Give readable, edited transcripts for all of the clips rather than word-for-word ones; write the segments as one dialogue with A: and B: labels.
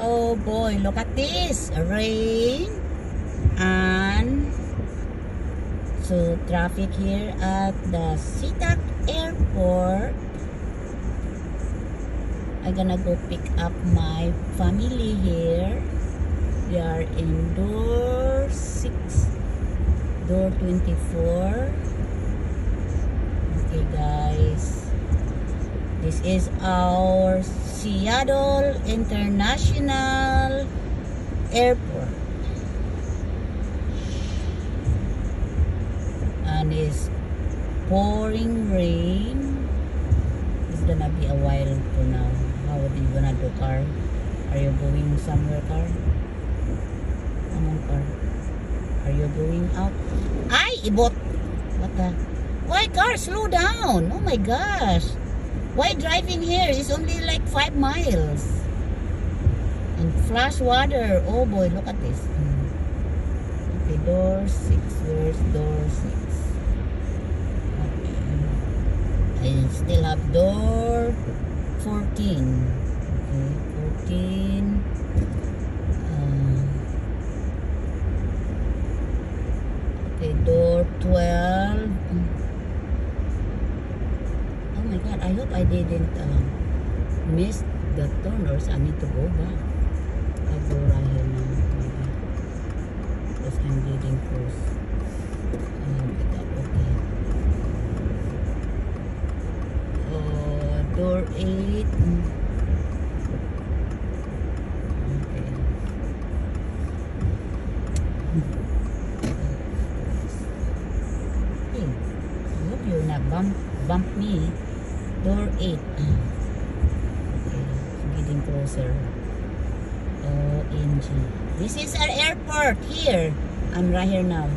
A: Oh boy, look at this. Rain and so traffic here at the SeaTac Airport. I'm gonna go pick up my family here. We are in door 6, door 24. Okay guys, this is our Seattle International Airport, and it's pouring rain. It's gonna be a while for now. How are you gonna do, car? Are you going somewhere, car? Come on, car. Are you going out? Ay, ibot! What the? Why, car? Slow down! Oh my gosh! Why driving here? It's only like 5 miles. And flash water. Oh boy, look at this. Okay, door 6. Where's door 6? Okay. I still have door 14. Okay, 14. Okay, door 12. Oh my god, I hope I didn't miss the turn, or I need to go back. I'll go right here now, maybe, because I'm getting close. Okay. Door 8. Okay. Hey, I hope you're not bump me. Door 8. Okay, getting closer. OMG. This is our airport here. I'm right here now.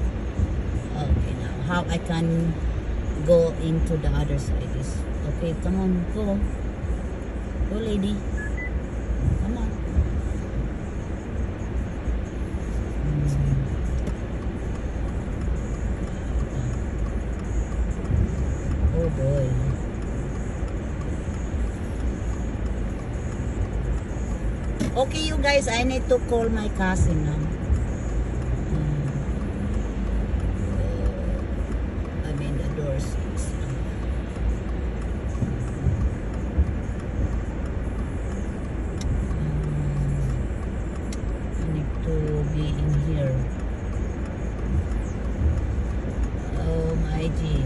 A: Okay, now how I can go into the other side is okay. Come on, go. Go, lady. Come on. Oh boy. Okay, you guys, I need to call my cousin now. I'm in the door 6. I need to be in here. Oh my G.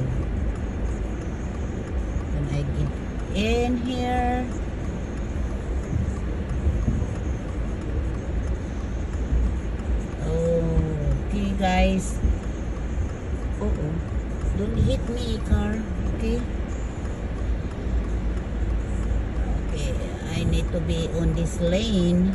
A: When I get in here. Guys, don't hit me, car. Okay, I need to be on this lane.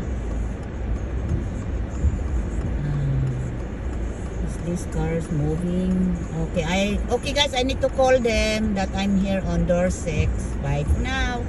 A: Is this cars moving? Okay, guys, I need to call them that I'm here on door 6. Bye for now.